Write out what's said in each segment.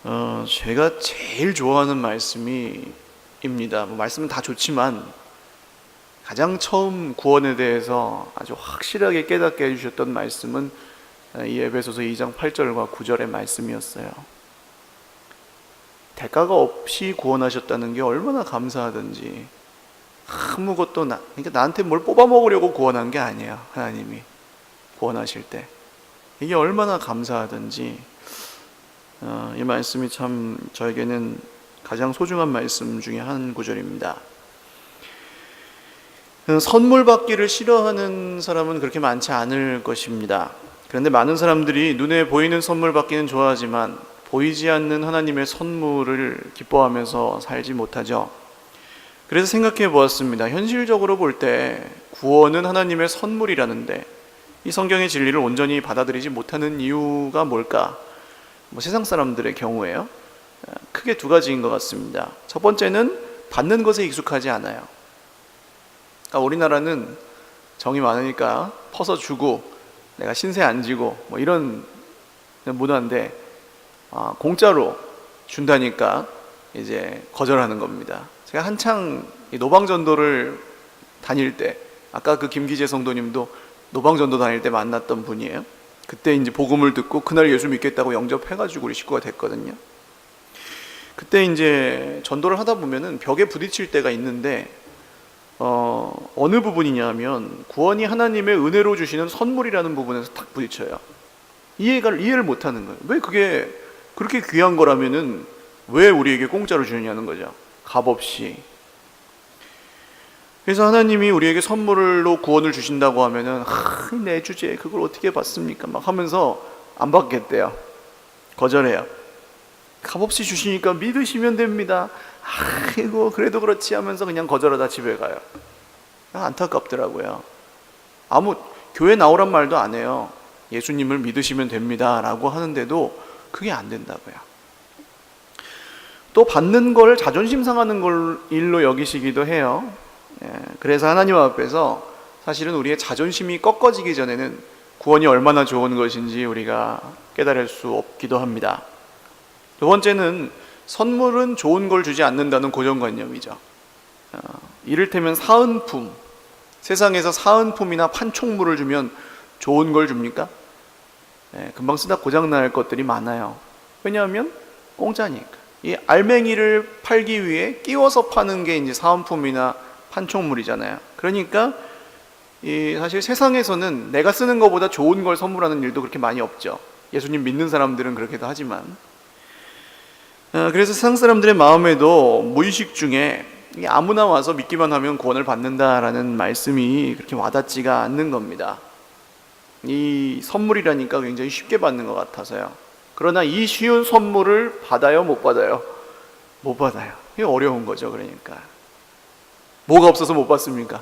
제가 제일 좋아하는 말씀입니다. 말씀은 다 좋지만 가장 처음 구원에 대해서 아주 확실하게 깨닫게 해주셨던 말씀은 이 에베소서 2장 8절과 9절의 말씀이었어요. 대가가 없이 구원하셨다는 게 얼마나 감사하든지, 아무것도 그러니까 나한테 뭘 뽑아먹으려고 구원한 게 아니야. 하나님이 구원하실 때 이게 얼마나 감사하든지, 이 말씀이 참 저에게는 가장 소중한 말씀 중에 한 구절입니다. 선물 받기를 싫어하는 사람은 그렇게 많지 않을 것입니다. 그런데 많은 사람들이 눈에 보이는 선물 받기는 좋아하지만 보이지 않는 하나님의 선물을 기뻐하면서 살지 못하죠. 그래서 생각해 보았습니다. 현실적으로 볼 때 구원은 하나님의 선물이라는데 이 성경의 진리를 온전히 받아들이지 못하는 이유가 뭘까? 세상 사람들의 경우에요, 크게 두 가지인 것 같습니다. 첫 번째는 받는 것에 익숙하지 않아요. 그러니까 우리나라는 정이 많으니까 퍼서 주고 내가 신세 안 지고 이런 문화인데, 공짜로 준다니까 이제 거절하는 겁니다. 제가 한창 노방전도를 다닐 때, 아까 그 김기재 성도님도 노방전도 다닐 때 만났던 분이에요. 그때 이제 복음을 듣고 그날 예수 믿겠다고 영접해가지고 우리 식구가 됐거든요. 그때 이제 전도를 하다 보면은 벽에 부딪힐 때가 있는데, 어느 부분이냐면 구원이 하나님의 은혜로 주시는 선물이라는 부분에서 탁 부딪혀요. 이해를 못하는 거예요. 왜 그게 그렇게 귀한 거라면은 왜 우리에게 공짜로 주느냐는 거죠. 값없이. 그래서 하나님이 우리에게 선물로 구원을 주신다고 하면은 내 주제에 그걸 어떻게 받습니까? 막 하면서 안 받겠대요. 거절해요. 값없이 주시니까 믿으시면 됩니다. 아이고 그래도 그렇지 하면서 그냥 거절하다 집에 가요. 안타깝더라고요. 교회 나오란 말도 안 해요. 예수님을 믿으시면 됩니다 라고 하는데도 그게 안 된다고요. 또 받는 걸 자존심 상하는 걸 일로 여기시기도 해요. 그래서 하나님 앞에서 사실은 우리의 자존심이 꺾어지기 전에는 구원이 얼마나 좋은 것인지 우리가 깨달을 수 없기도 합니다. 두 번째는 선물은 좋은 걸 주지 않는다는 고정관념이죠. 이를테면 사은품, 세상에서 사은품이나 판촉물을 주면 좋은 걸 줍니까? 금방 쓰다 고장날 것들이 많아요. 왜냐하면 공짜니까. 이 알맹이를 팔기 위해 끼워서 파는 게 이제 사은품이나 판촉물이잖아요. 그러니까 사실 세상에서는 내가 쓰는 것보다 좋은 걸 선물하는 일도 그렇게 많이 없죠. 예수님 믿는 사람들은 그렇게도 하지만, 그래서 세상 사람들의 마음에도 무의식 중에 아무나 와서 믿기만 하면 구원을 받는다라는 말씀이 그렇게 와닿지가 않는 겁니다. 이 선물이라니까 굉장히 쉽게 받는 것 같아서요. 그러나 이 쉬운 선물을 받아요? 못 받아요? 못 받아요. 이게 어려운 거죠. 그러니까 뭐가 없어서 못 받습니까?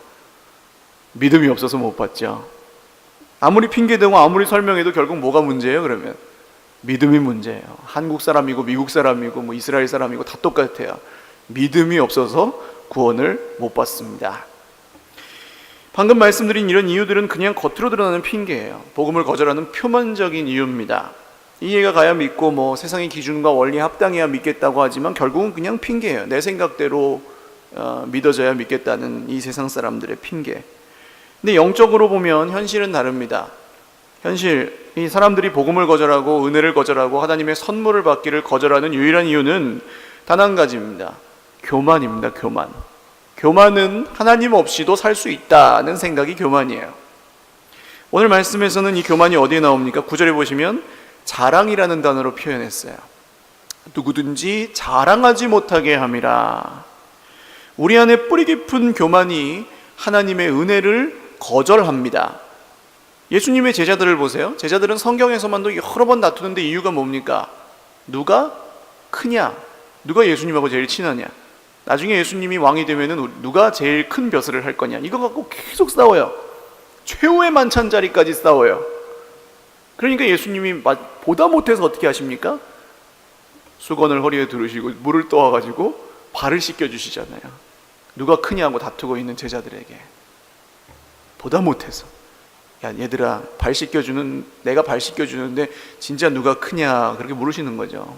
믿음이 없어서 못 받죠. 아무리 핑계대고 아무리 설명해도 결국 뭐가 문제예요? 그러면 믿음이 문제예요. 한국 사람이고 미국 사람이고 이스라엘 사람이고 다 똑같아요. 믿음이 없어서 구원을 못 받습니다. 방금 말씀드린 이런 이유들은 그냥 겉으로 드러나는 핑계예요. 복음을 거절하는 표면적인 이유입니다. 이해가 가야 믿고 세상의 기준과 원리에 합당해야 믿겠다고 하지만 결국은 그냥 핑계예요. 내 생각대로 믿어져야 믿겠다는 이 세상 사람들의 핑계. 근데 영적으로 보면 현실은 다릅니다. 이 사람들이 복음을 거절하고 은혜를 거절하고 하나님의 선물을 받기를 거절하는 유일한 이유는 단 한 가지입니다. 교만입니다. 교만은 하나님 없이도 살 수 있다는 생각이 교만이에요. 오늘 말씀에서는 이 교만이 어디에 나옵니까? 9절에 보시면 자랑이라는 단어로 표현했어요. 누구든지 자랑하지 못하게 함이라. 우리 안에 뿌리 깊은 교만이 하나님의 은혜를 거절합니다. 예수님의 제자들을 보세요. 제자들은 성경에서만도 여러 번 다투는데 이유가 뭡니까? 누가 크냐? 누가 예수님하고 제일 친하냐? 나중에 예수님이 왕이 되면은 누가 제일 큰 벼슬을 할 거냐? 이거 갖고 계속 싸워요. 최후의 만찬 자리까지 싸워요. 그러니까 예수님이 보다 못해서 어떻게 하십니까? 수건을 허리에 두르시고 물을 떠와가지고 발을 씻겨주시잖아요. 누가 크냐고 다투고 있는 제자들에게 보다 못해서, 야 얘들아 내가 발 씻겨주는데 진짜 누가 크냐 그렇게 물으시는 거죠.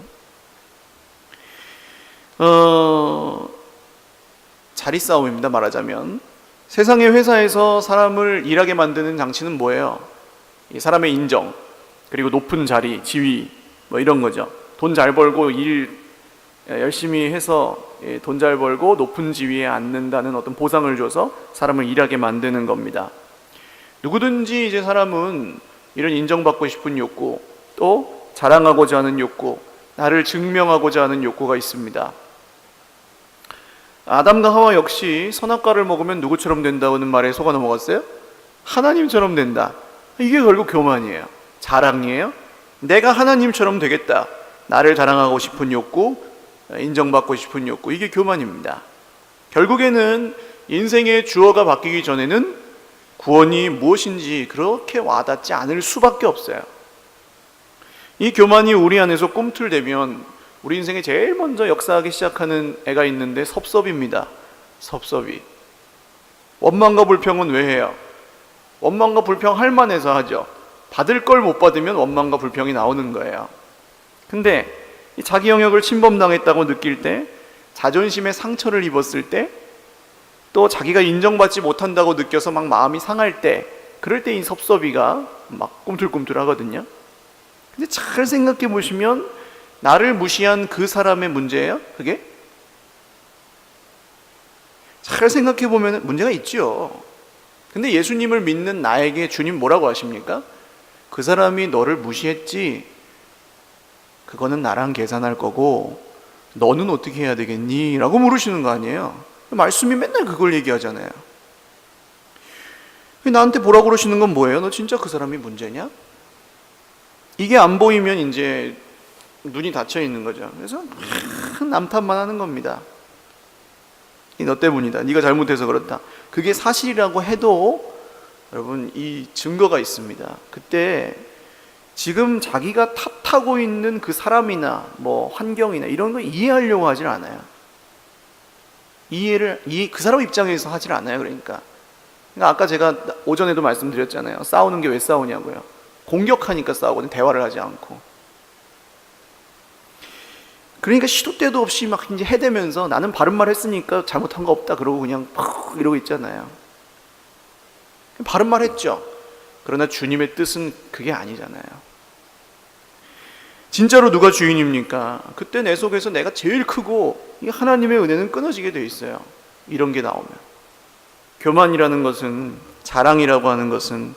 자리 싸움입니다. 말하자면 세상의 회사에서 사람을 일하게 만드는 장치는 뭐예요? 이 사람의 인정, 그리고 높은 자리, 지위, 뭐 이런 거죠. 돈 잘 벌고 일 열심히 해서 돈 잘 벌고 높은 지위에 앉는다는 어떤 보상을 줘서 사람을 일하게 만드는 겁니다. 누구든지 이제 사람은 이런 인정받고 싶은 욕구, 또 자랑하고자 하는 욕구, 나를 증명하고자 하는 욕구가 있습니다. 아담과 하와 역시 선악과를 먹으면 누구처럼 된다는 말에 속아 넘어갔어요? 하나님처럼 된다. 이게 결국 교만이에요. 자랑이에요. 내가 하나님처럼 되겠다. 나를 자랑하고 싶은 욕구, 인정받고 싶은 욕구, 이게 교만입니다. 결국에는 인생의 주어가 바뀌기 전에는 구원이 무엇인지 그렇게 와닿지 않을 수밖에 없어요. 이 교만이 우리 안에서 꿈틀대면 우리 인생에 제일 먼저 역사하기 시작하는 애가 있는데 섭섭입니다. 섭섭이. 원망과 불평은 왜 해요? 원망과 불평 할 만해서 하죠. 받을 걸 못 받으면 원망과 불평이 나오는 거예요. 근데 이 자기 영역을 침범당했다고 느낄 때, 자존심에 상처를 입었을 때, 또 자기가 인정받지 못한다고 느껴서 막 마음이 상할 때, 그럴 때 이 섭섭이가 막 꿈틀꿈틀 하거든요. 근데 잘 생각해 보시면 나를 무시한 그 사람의 문제예요? 그게? 잘 생각해 보면 문제가 있죠. 근데 예수님을 믿는 나에게 주님 뭐라고 하십니까? 그 사람이 너를 무시했지, 그거는 나랑 계산할 거고 너는 어떻게 해야 되겠니? 라고 물으시는 거 아니에요. 말씀이 맨날 그걸 얘기하잖아요. 나한테 뭐라고 그러시는 건 뭐예요? 너 진짜 그 사람이 문제냐? 이게 안 보이면 이제 눈이 닫혀 있는 거죠. 그래서 남탓만 하는 겁니다. 너 때문이다. 네가 잘못해서 그렇다. 그게 사실이라고 해도 여러분 이 증거가 있습니다. 그때 지금 자기가 탓하고 있는 그 사람이나 뭐 환경이나 이런 거 이해하려고 하질 않아요. 그 사람 입장에서 하질 않아요. 그러니까 아까 제가 오전에도 말씀드렸잖아요. 싸우는 게 왜 싸우냐고요. 공격하니까 싸우거든요. 대화를 하지 않고. 그러니까 시도 때도 없이 막 이제 해대면서 나는 바른 말 했으니까 잘못한 거 없다 그러고 그냥 팍 이러고 있잖아요. 바른 말 했죠. 그러나 주님의 뜻은 그게 아니잖아요. 진짜로 누가 주인입니까? 그때 내 속에서 내가 제일 크고 이 하나님의 은혜는 끊어지게 돼 있어요. 이런 게 나오면. 교만이라는 것은, 자랑이라고 하는 것은,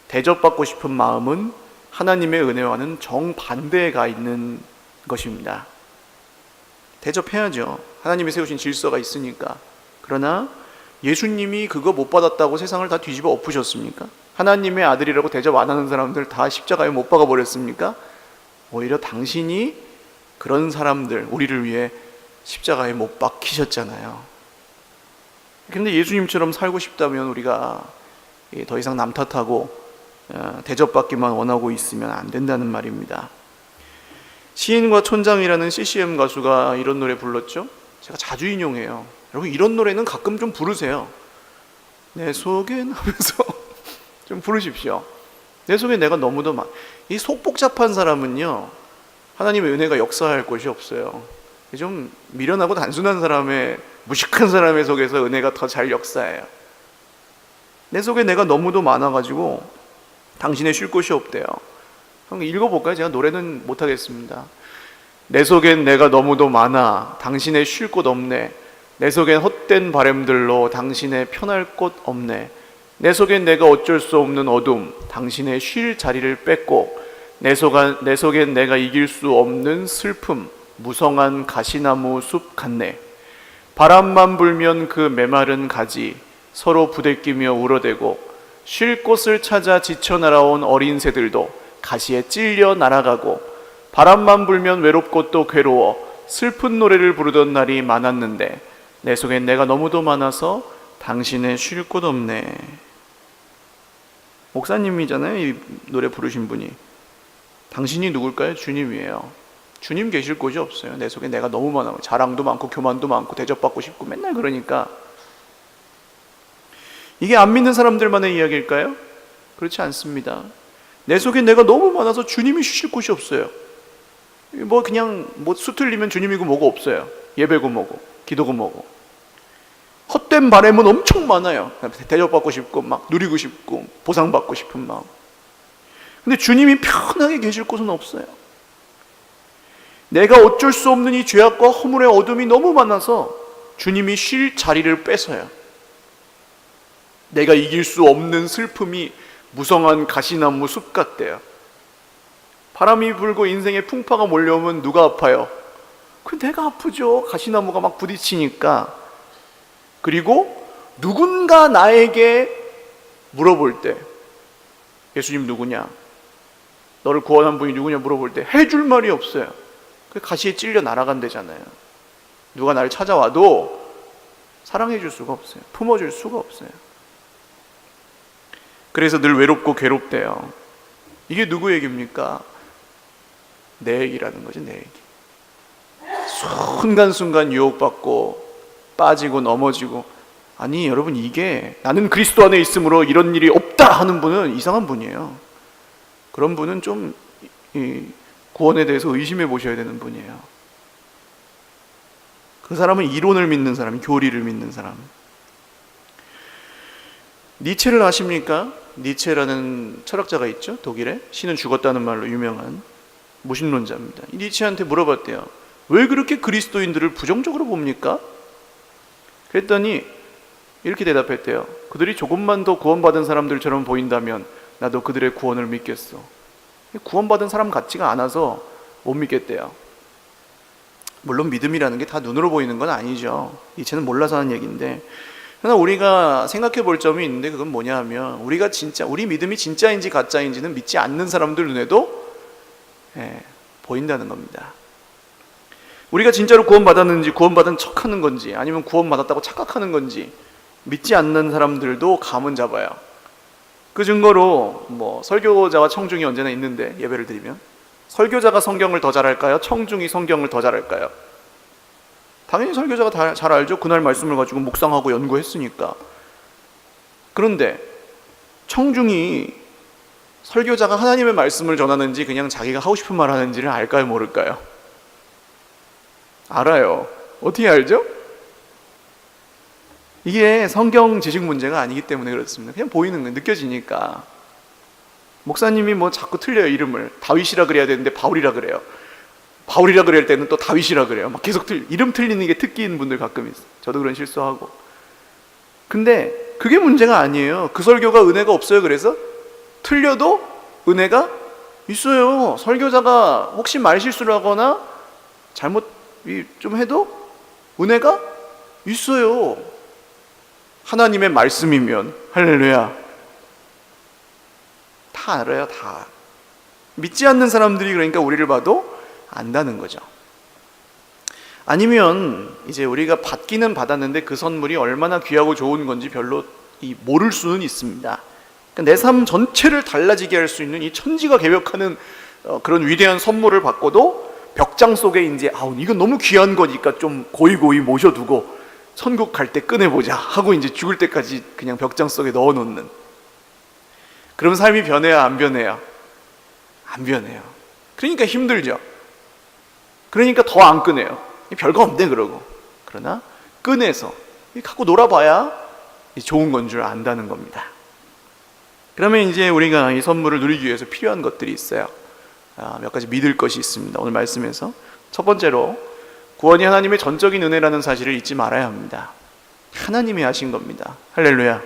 대접받고 싶은 마음은 하나님의 은혜와는 정반대에 가 있는 것입니다. 대접해야죠. 하나님이 세우신 질서가 있으니까. 그러나 예수님이 그거 못 받았다고 세상을 다 뒤집어 엎으셨습니까? 하나님의 아들이라고 대접 안 하는 사람들 다 십자가에 못 박아 버렸습니까? 오히려 당신이 그런 사람들, 우리를 위해 십자가에 못 박히셨잖아요. 근데 예수님처럼 살고 싶다면 우리가 더 이상 남 탓하고 대접받기만 원하고 있으면 안 된다는 말입니다. 시인과 촌장이라는 CCM 가수가 이런 노래 불렀죠. 제가 자주 인용해요. 여러분 이런 노래는 가끔 좀 부르세요. 내 속엔 하면서 좀 부르십시오. 내 속에 내가 너무도 이 속 복잡한 사람은요 하나님의 은혜가 역사할 곳이 없어요. 좀 미련하고 단순한 사람의, 무식한 사람의 속에서 은혜가 더 잘 역사해요. 내 속에 내가 너무도 많아가지고 당신의 쉴 곳이 없대요. 한번 읽어볼까요? 제가 노래는 못하겠습니다. 내 속엔 내가 너무도 많아 당신의 쉴 곳 없네. 내 속엔 헛된 바램들로 당신의 편할 곳 없네. 내 속엔 내가 어쩔 수 없는 어둠, 당신의 쉴 자리를 뺏고, 내 속엔 내가 이길 수 없는 슬픔, 무성한 가시나무 숲 같네. 바람만 불면 그 메마른 가지 서로 부대끼며 울어대고, 쉴 곳을 찾아 지쳐 날아온 어린 새들도 가시에 찔려 날아가고, 바람만 불면 외롭고 또 괴로워 슬픈 노래를 부르던 날이 많았는데 내 속엔 내가 너무도 많아서 당신의 쉴 곳 없네. 목사님이잖아요, 이 노래 부르신 분이. 당신이 누굴까요? 주님이에요. 주님 계실 곳이 없어요. 내 속에 내가 너무 많아요. 자랑도 많고 교만도 많고 대접받고 싶고 맨날 그러니까. 이게 안 믿는 사람들만의 이야기일까요? 그렇지 않습니다. 내 속에 내가 너무 많아서 주님이 쉬실 곳이 없어요. 뭐 그냥 뭐 수틀리면 주님이고 뭐고 없어요. 예배고 뭐고 기도고 뭐고. 헛된 바람은 엄청 많아요. 대접받고 싶고 막 누리고 싶고 보상받고 싶은 마음. 근데 주님이 편하게 계실 곳은 없어요. 내가 어쩔 수 없는 이 죄악과 허물의 어둠이 너무 많아서 주님이 쉴 자리를 뺏어요. 내가 이길 수 없는 슬픔이 무성한 가시나무 숲 같대요. 바람이 불고 인생에 풍파가 몰려오면 누가 아파요? 그 내가 아프죠. 가시나무가 막 부딪히니까. 그리고 누군가 나에게 물어볼 때 예수님 누구냐? 너를 구원한 분이 누구냐 물어볼 때 해줄 말이 없어요. 그 가시에 찔려 날아간대잖아요. 누가 나를 찾아와도 사랑해 줄 수가 없어요. 품어줄 수가 없어요. 그래서 늘 외롭고 괴롭대요. 이게 누구 얘기입니까? 내 얘기라는 거지, 내 얘기. 순간순간 유혹받고 빠지고 넘어지고. 아니 여러분, 이게 나는 그리스도 안에 있으므로 이런 일이 없다 하는 분은 이상한 분이에요. 그런 분은 좀 구원에 대해서 의심해 보셔야 되는 분이에요. 그 사람은 이론을 믿는 사람, 교리를 믿는 사람. 니체를 아십니까? 니체라는 철학자가 있죠, 독일에. 신은 죽었다는 말로 유명한 무신론자입니다. 이 니체한테 물어봤대요. 왜 그렇게 그리스도인들을 부정적으로 봅니까? 그랬더니 이렇게 대답했대요. 그들이 조금만 더 구원받은 사람들처럼 보인다면 나도 그들의 구원을 믿겠어. 구원받은 사람 같지가 않아서 못 믿겠대요. 물론 믿음이라는 게 다 눈으로 보이는 건 아니죠. 니체는 몰라서 하는 얘기인데, 그러나 우리가 생각해 볼 점이 있는데, 그건 뭐냐 하면 우리 믿음이 진짜인지 가짜인지는 믿지 않는 사람들 눈에도 보인다는 겁니다. 우리가 진짜로 구원받았는지 구원받은 척하는 건지 아니면 구원받았다고 착각하는 건지 믿지 않는 사람들도 감은 잡아요. 그 증거로 설교자와 청중이 언제나 있는데, 예배를 드리면 설교자가 성경을 더 잘할까요? 청중이 성경을 더 잘할까요? 당연히 설교자가 잘 알죠. 그날 말씀을 가지고 묵상하고 연구했으니까. 그런데 청중이 설교자가 하나님의 말씀을 전하는지 그냥 자기가 하고 싶은 말 하는지를 알까요, 모를까요? 알아요. 어떻게 알죠? 이게 성경 지식 문제가 아니기 때문에 그렇습니다. 그냥 보이는 거예요. 느껴지니까. 목사님이 자꾸 틀려요, 이름을. 다윗이라 그래야 되는데 바울이라 그래요. 바울이라 그럴 때는 또 다윗이라 그래요. 막 계속 이름 틀리는 게 특기인 분들 가끔 있어요. 저도 그런 실수하고. 근데 그게 문제가 아니에요. 그 설교가 은혜가 없어요. 그래서 틀려도 은혜가 있어요. 설교자가 혹시 말실수를 하거나 잘못 좀 해도 은혜가 있어요. 하나님의 말씀이면. 할렐루야. 다 알아요, 다. 믿지 않는 사람들이 그러니까 우리를 봐도 안다는 거죠. 아니면 이제 우리가 받기는 받았는데 그 선물이 얼마나 귀하고 좋은 건지 별로 모를 수는 있습니다. 그러니까 내 삶 전체를 달라지게 할 수 있는 이 천지가 개벽하는 그런 위대한 선물을 받고도 벽장 속에 이제 이건 너무 귀한 거니까 좀 고이고이 모셔두고 천국 갈 때 꺼내보자 하고 이제 죽을 때까지 그냥 벽장 속에 넣어놓는. 그럼 삶이 변해야 안 변해요? 안 변해요. 그러니까 힘들죠. 그러니까 더 안 꺼내요. 별거 없네 그러고. 그러나 꺼내서 갖고 놀아봐야 좋은 건 줄 안다는 겁니다. 그러면 이제 우리가 이 선물을 누리기 위해서 필요한 것들이 있어요. 몇 가지 믿을 것이 있습니다. 오늘 말씀에서 첫 번째로 구원이 하나님의 전적인 은혜라는 사실을 잊지 말아야 합니다. 하나님이 하신 겁니다. 할렐루야.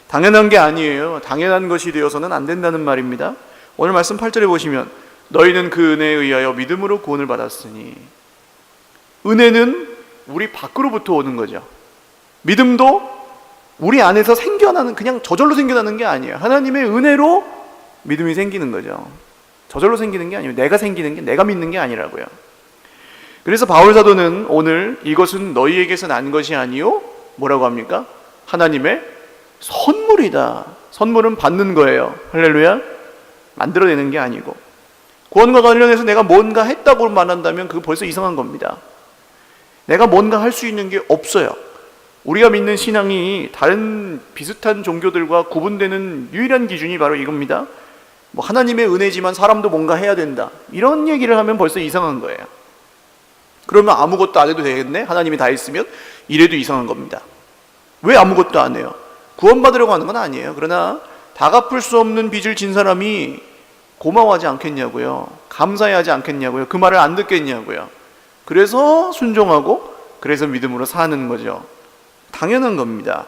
당연한 게 아니에요. 당연한 것이 되어서는 안 된다는 말입니다. 오늘 말씀 8절에 보시면 너희는 그 은혜에 의하여 믿음으로 구원을 받았으니, 은혜는 우리 밖으로부터 오는 거죠. 믿음도 우리 안에서 생겨나는, 그냥 저절로 생겨나는 게 아니에요. 하나님의 은혜로 믿음이 생기는 거죠. 저절로 생기는 게 아니에요. 내가 믿는 게 아니라고요. 그래서 바울 사도는 오늘 이것은 너희에게서 난 것이 아니요, 뭐라고 합니까? 하나님의 선물이다. 선물은 받는 거예요. 할렐루야. 만들어내는 게 아니고. 구원과 관련해서 내가 뭔가 했다고 말한다면 그거 벌써 이상한 겁니다. 내가 뭔가 할 수 있는 게 없어요. 우리가 믿는 신앙이 다른 비슷한 종교들과 구분되는 유일한 기준이 바로 이겁니다. 뭐 하나님의 은혜지만 사람도 뭔가 해야 된다, 이런 얘기를 하면 벌써 이상한 거예요. 그러면 아무것도 안 해도 되겠네? 하나님이 다 했으면? 이래도 이상한 겁니다. 왜 아무것도 안 해요? 구원받으려고 하는 건 아니에요. 그러나 다 갚을 수 없는 빚을 진 사람이 고마워하지 않겠냐고요. 감사해하지 않겠냐고요. 그 말을 안 듣겠냐고요. 그래서 순종하고 그래서 믿음으로 사는 거죠. 당연한 겁니다.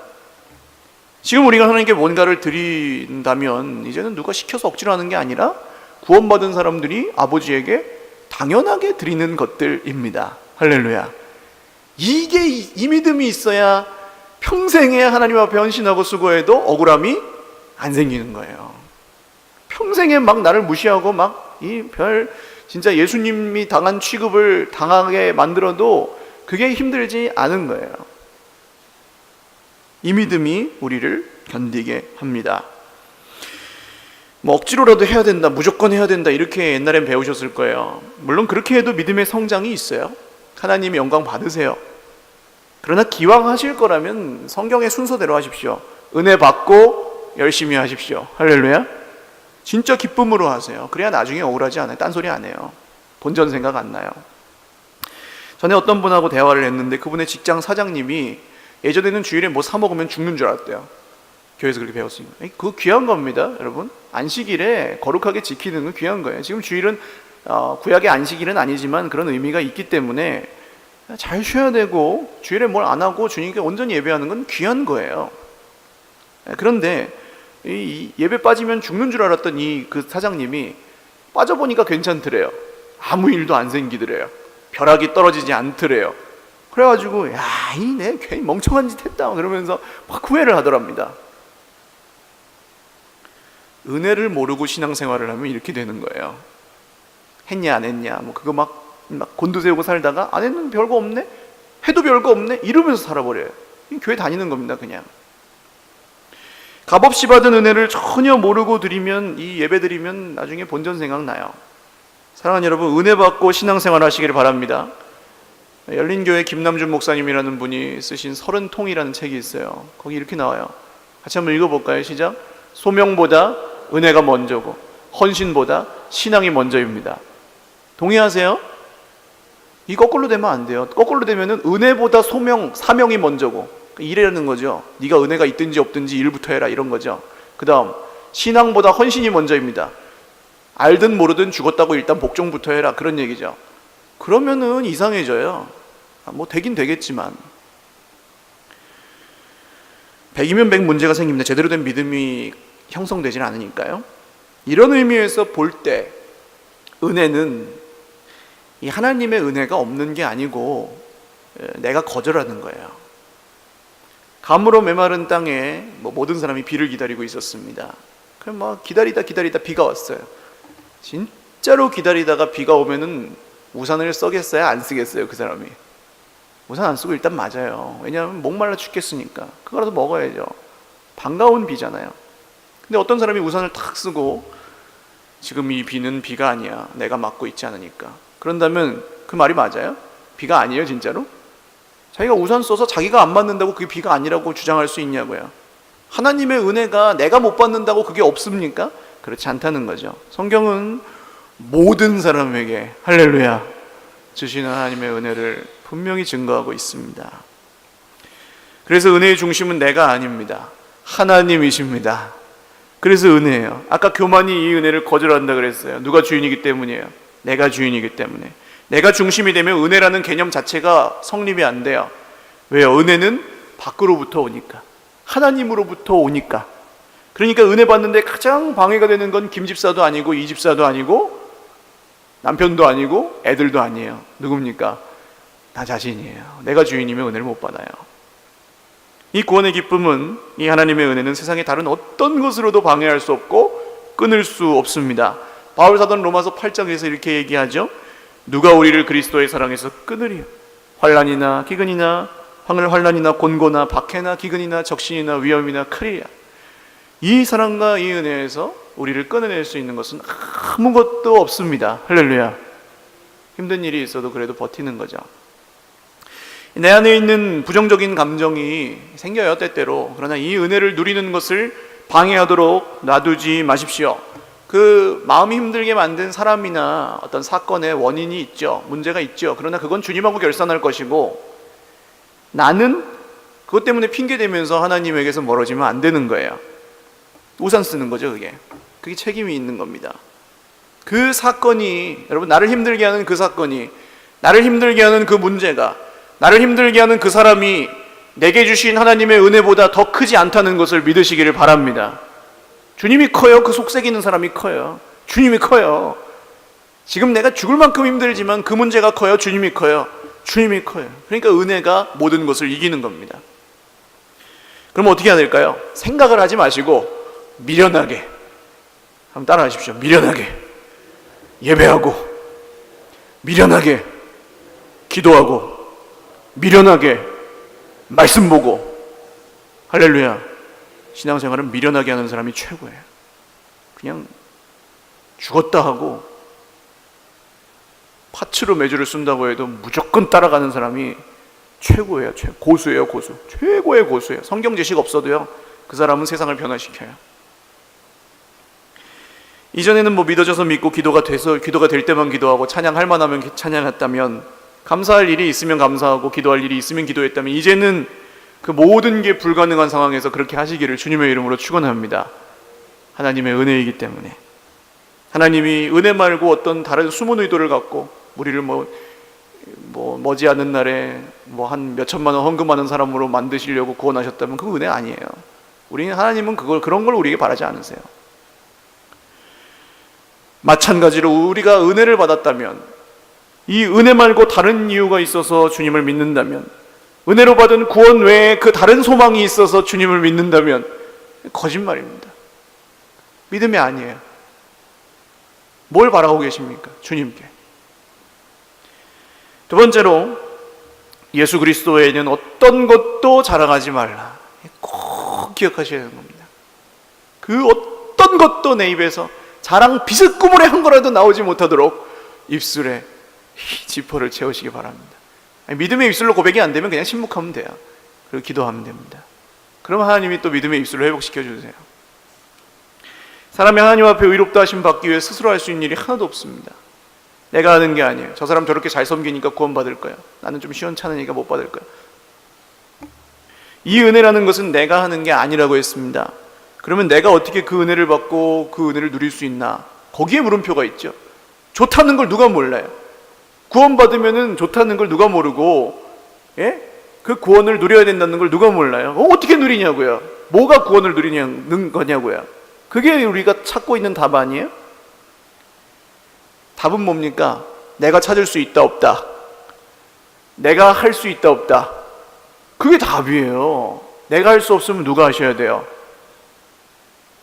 지금 우리가 하나님께 뭔가를 드린다면 이제는 누가 시켜서 억지로 하는 게 아니라 구원받은 사람들이 아버지에게 당연하게 드리는 것들입니다. 할렐루야. 이게 이 믿음이 있어야 평생에 하나님 앞에 헌신하고 수고해도 억울함이 안 생기는 거예요. 평생에 막 나를 무시하고 막 진짜 예수님이 당한 취급을 당하게 만들어도 그게 힘들지 않은 거예요. 이 믿음이 우리를 견디게 합니다. 뭐 억지로라도 해야 된다, 무조건 해야 된다, 이렇게 옛날엔 배우셨을 거예요. 물론 그렇게 해도 믿음의 성장이 있어요. 하나님이 영광 받으세요. 그러나 기왕 하실 거라면 성경의 순서대로 하십시오. 은혜 받고 열심히 하십시오. 할렐루야. 진짜 기쁨으로 하세요. 그래야 나중에 억울하지 않아요. 딴소리 안 해요. 본전 생각 안 나요. 전에 어떤 분하고 대화를 했는데 그분의 직장 사장님이 예전에는 주일에 뭐 사 먹으면 죽는 줄 알았대요. 교회에서 그렇게 배웠으니까. 그거 귀한 겁니다, 여러분. 안식일에 거룩하게 지키는 건 귀한 거예요. 지금 주일은 구약의 안식일은 아니지만 그런 의미가 있기 때문에 잘 쉬어야 되고 주일에 뭘 안 하고 주님께 온전히 예배하는 건 귀한 거예요. 그런데 이 예배 빠지면 죽는 줄 알았던 그 사장님이 빠져보니까 괜찮더래요. 아무 일도 안 생기더래요. 벼락이 떨어지지 않더래요. 그래가지고 내 괜히 멍청한 짓 했다 그러면서 막 후회를 하더랍니다. 은혜를 모르고 신앙생활을 하면 이렇게 되는 거예요. 했냐 안 했냐 뭐 그거 막 곤두세우고 살다가 안 했는 별거 없네? 해도 별거 없네? 이러면서 살아버려요. 교회 다니는 겁니다. 그냥 값없이 받은 은혜를 전혀 모르고 드리면, 이 예배 드리면 나중에 본전 생각나요. 사랑하는 여러분, 은혜 받고 신앙생활 하시기를 바랍니다. 열린교회 김남준 목사님이라는 분이 쓰신 30통이라는 책이 있어요. 거기 이렇게 나와요. 같이 한번 읽어볼까요? 시작. 소명보다 은혜가 먼저고 헌신보다 신앙이 먼저입니다. 동의하세요? 이 거꾸로 되면 안 돼요. 거꾸로 되면은 은혜보다 사명이 먼저고, 일이라는 거죠. 네가 은혜가 있든지 없든지 일부터 해라, 이런 거죠. 그 다음 신앙보다 헌신이 먼저입니다. 알든 모르든 죽었다고 일단 복종부터 해라, 그런 얘기죠. 그러면은 이상해져요. 뭐 되긴 되겠지만 100이면 100 문제가 생깁니다. 제대로 된 믿음이 형성되질 않으니까요. 이런 의미에서 볼 때 은혜는 이 하나님의 은혜가 없는 게 아니고 내가 거절하는 거예요. 감으로 메마른 땅에 모든 사람이 비를 기다리고 있었습니다. 그럼 막 기다리다 비가 왔어요. 진짜로 기다리다가 비가 오면은 우산을 써겠어요? 안 쓰겠어요? 그 사람이 우산 안 쓰고 일단 맞아요. 왜냐하면 목말라 죽겠으니까 그거라도 먹어야죠. 반가운 비잖아요. 근데 어떤 사람이 우산을 탁 쓰고 지금 이 비는 비가 아니야, 내가 맞고 있지 않으니까, 그런다면 그 말이 맞아요? 비가 아니에요 진짜로? 자기가 우산 써서 자기가 안 맞는다고 그게 비가 아니라고 주장할 수 있냐고요. 하나님의 은혜가 내가 못 받는다고 그게 없습니까? 그렇지 않다는 거죠. 성경은 모든 사람에게 할렐루야 주시는 하나님의 은혜를 분명히 증거하고 있습니다. 그래서 은혜의 중심은 내가 아닙니다. 하나님이십니다. 그래서 은혜예요. 아까 교만이 이 은혜를 거절한다 그랬어요. 누가 주인이기 때문이에요? 내가 주인이기 때문에. 내가 중심이 되면 은혜라는 개념 자체가 성립이 안 돼요. 왜요? 은혜는 밖으로부터 오니까, 하나님으로부터 오니까. 그러니까 은혜 받는데 가장 방해가 되는 건 김집사도 아니고 이집사도 아니고 남편도 아니고 애들도 아니에요. 누굽니까? 나 자신이에요. 내가 주인이면 은혜를 못 받아요. 이 구원의 기쁨은, 이 하나님의 은혜는 세상의 다른 어떤 것으로도 방해할 수 없고 끊을 수 없습니다. 바울 사도는 로마서 8장에서 이렇게 얘기하죠. 누가 우리를 그리스도의 사랑에서 끊으리요? 환난이나 기근이나 환난이나 곤고나 박해나 기근이나 적신이나 위험이나 크리야. 이 사랑과 이 은혜에서 우리를 끊어낼 수 있는 것은 아무것도 없습니다. 할렐루야. 힘든 일이 있어도 그래도 버티는 거죠. 내 안에 있는 부정적인 감정이 생겨요, 때때로. 그러나 이 은혜를 누리는 것을 방해하도록 놔두지 마십시오. 그 그 마음이 힘들게 만든 사람이나 어떤 사건의 원인이 있죠. 문제가 있죠. 그러나 그건 주님하고 결산할 것이고, 나는 그것 때문에 핑계대면서 하나님에게서 멀어지면 안 되는 거예요. 우산 쓰는 거죠. 그게 책임이 있는 겁니다. 그 사건이, 여러분, 나를 힘들게 하는 그 사건이, 나를 힘들게 하는 그 문제가, 나를 힘들게 하는 그 사람이 내게 주신 하나님의 은혜보다 더 크지 않다는 것을 믿으시기를 바랍니다. 주님이 커요. 그 속삭이는 사람이 커요. 주님이 커요. 지금 내가 죽을 만큼 힘들지만 그 문제가 커요. 주님이 커요. 주님이 커요. 그러니까 은혜가 모든 것을 이기는 겁니다. 그럼 어떻게 해야 될까요? 생각을 하지 마시고 미련하게, 한번 따라 하십시오. 미련하게 예배하고, 미련하게 기도하고, 미련하게 말씀 보고. 할렐루야. 신앙생활은 미련하게 하는 사람이 최고예요. 그냥 죽었다 하고 파츠로 매주를 쓴다고 해도 무조건 따라가는 사람이 최고예요. 고수예요. 고수. 최고의 고수예요. 성경 지식 없어도요, 그 사람은 세상을 변화시켜요. 이전에는 믿어져서 믿고 기도가 될 때만 기도하고 찬양할 만하면 찬양했다면, 감사할 일이 있으면 감사하고 기도할 일이 있으면 기도했다면, 이제는 그 모든 게 불가능한 상황에서 그렇게 하시기를 주님의 이름으로 축원합니다. 하나님의 은혜이기 때문에. 하나님이 은혜 말고 어떤 다른 숨은 의도를 갖고 우리를 머지않은 날에 한 몇천만 원 헌금하는 사람으로 만드시려고 구원하셨다면 그거 은혜 아니에요. 하나님은 그런 걸 우리에게 바라지 않으세요. 마찬가지로 우리가 은혜를 받았다면, 이 은혜 말고 다른 이유가 있어서 주님을 믿는다면, 은혜로 받은 구원 외에 그 다른 소망이 있어서 주님을 믿는다면 거짓말입니다. 믿음이 아니에요. 뭘 바라고 계십니까? 주님께. 두 번째로, 예수 그리스도에는 어떤 것도 자랑하지 말라. 꼭 기억하셔야 하는 겁니다. 그 어떤 것도 내 입에서 자랑 비스꾸물의 한 거라도 나오지 못하도록 입술에 지퍼를 채우시기 바랍니다. 믿음의 입술로 고백이 안 되면 그냥 침묵하면 돼요. 그리고 기도하면 됩니다. 그럼 하나님이 또 믿음의 입술을 회복시켜 주세요. 사람이 하나님 앞에 의롭다 하심 받기 위해 스스로 할 수 있는 일이 하나도 없습니다. 내가 하는 게 아니에요. 저 사람 저렇게 잘 섬기니까 구원 받을 거야. 나는 좀 시원찮으니까 못 받을 거야. 이 은혜라는 것은 내가 하는 게 아니라고 했습니다. 그러면 내가 어떻게 그 은혜를 받고 그 은혜를 누릴 수 있나? 거기에 물음표가 있죠. 좋다는 걸 누가 몰라요? 구원받으면 좋다는 걸 누가 모르고, 그 구원을 누려야 된다는 걸 누가 몰라요? 어떻게 누리냐고요? 뭐가 구원을 누리는 거냐고요? 그게 우리가 찾고 있는 답 아니에요? 답은 뭡니까? 내가 찾을 수 있다 없다, 내가 할 수 있다 없다, 그게 답이에요. 내가 할 수 없으면 누가 하셔야 돼요?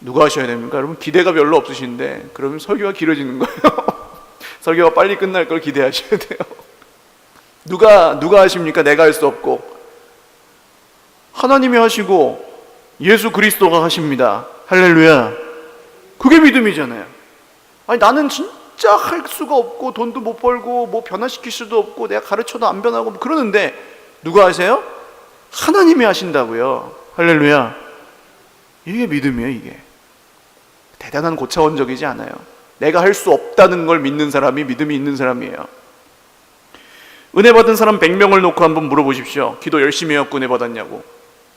누가 하셔야 됩니까? 여러분, 기대가 별로 없으신데 그러면 설교가 길어지는 거예요. 설교가 빨리 끝날 걸 기대하셔야 돼요. 누가 하십니까? 내가 할 수 없고. 하나님이 하시고 예수 그리스도가 하십니다. 할렐루야. 그게 믿음이잖아요. 아니, 나는 진짜 할 수가 없고 돈도 못 벌고 변화시킬 수도 없고 내가 가르쳐도 안 변하고 그러는데 누가 하세요? 하나님이 하신다고요. 할렐루야. 이게 믿음이에요. 이게 대단한 고차원적이지 않아요. 내가 할 수 없다는 걸 믿는 사람이 믿음이 있는 사람이에요. 은혜 받은 사람 100명을 놓고 한번 물어보십시오. 기도 열심히 해갖고 은혜 받았냐고.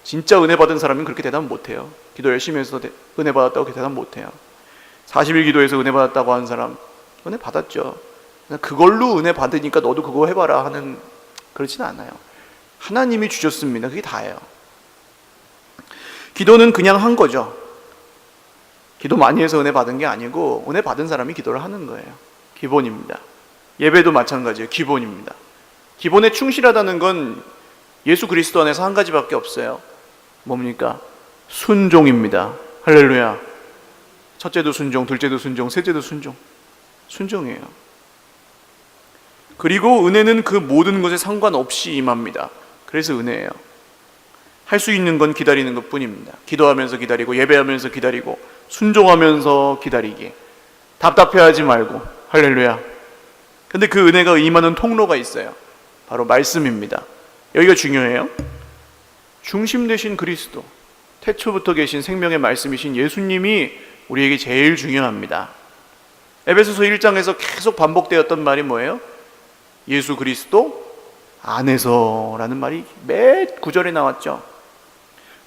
진짜 은혜 받은 사람은 그렇게 대답 못해요. 기도 열심히 해서 은혜 받았다고 그렇게 대답 못해요. 40일 기도해서 은혜 받았다고 하는 사람, 은혜 받았죠. 그걸로 은혜 받으니까 너도 그거 해봐라 하는, 그렇지는 않아요. 하나님이 주셨습니다. 그게 다예요. 기도는 그냥 한 거죠. 기도 많이 해서 은혜 받은 게 아니고 은혜 받은 사람이 기도를 하는 거예요. 기본입니다. 예배도 마찬가지예요. 기본입니다. 기본에 충실하다는 건 예수 그리스도 안에서 한 가지밖에 없어요. 뭡니까? 순종입니다. 할렐루야. 첫째도 순종, 둘째도 순종, 셋째도 순종. 순종이에요. 그리고 은혜는 그 모든 것에 상관없이 임합니다. 그래서 은혜예요. 할 수 있는 건 기다리는 것 뿐입니다. 기도하면서 기다리고, 예배하면서 기다리고, 순종하면서 기다리기. 답답해하지 말고. 할렐루야. 근데 그 은혜가 임하는 통로가 있어요. 바로 말씀입니다. 여기가 중요해요. 중심 되신 그리스도, 태초부터 계신 생명의 말씀이신 예수님이 우리에게 제일 중요합니다. 에베소서 1장에서 계속 반복되었던 말이 뭐예요? 예수 그리스도 안에서라는 말이 매 구절에 나왔죠.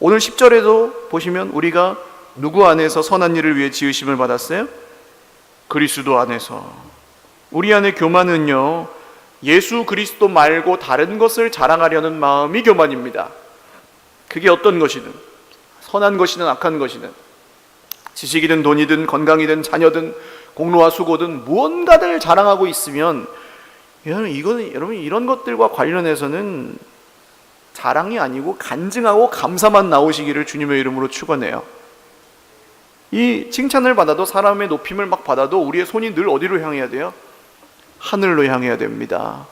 오늘 10절에도 보시면 우리가 누구 안에서 선한 일을 위해 지으심을 받았어요? 그리스도 안에서. 우리 안에 교만은요, 예수 그리스도 말고 다른 것을 자랑하려는 마음이 교만입니다. 그게 어떤 것이든, 선한 것이든 악한 것이든, 지식이든 돈이든 건강이든 자녀든 공로와 수고든 무언가를 자랑하고 있으면 여러분 이런 것들과 관련해서는 자랑이 아니고 간증하고 감사만 나오시기를 주님의 이름으로 축원해요. 이 칭찬을 받아도, 사람의 높임을 막 받아도 우리의 손이 늘 어디로 향해야 돼요? 하늘로 향해야 됩니다.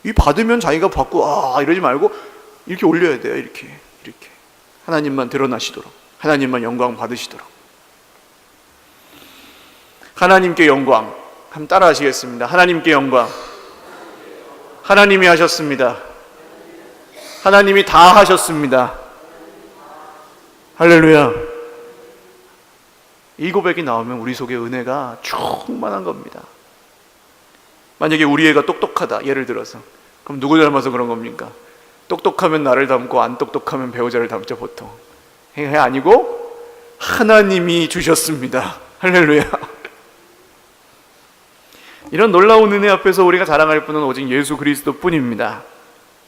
이 받으면 자기가 받고 이러지 말고 이렇게 올려야 돼요. 이렇게 하나님만 드러나시도록, 하나님만 영광 받으시도록. 하나님께 영광. 한번 따라 하시겠습니다. 하나님께 영광. 하나님이 하셨습니다. 하나님이 다 하셨습니다. 할렐루야. 이 고백이 나오면 우리 속에 은혜가 충만한 겁니다. 만약에 우리 애가 똑똑하다, 예를 들어서, 그럼 누구 닮아서 그런 겁니까? 똑똑하면 나를 닮고 안 똑똑하면 배우자를 닮죠, 보통. 그게 아니고 하나님이 주셨습니다. 할렐루야. 이런 놀라운 은혜 앞에서 우리가 자랑할 분은 오직 예수 그리스도 뿐입니다.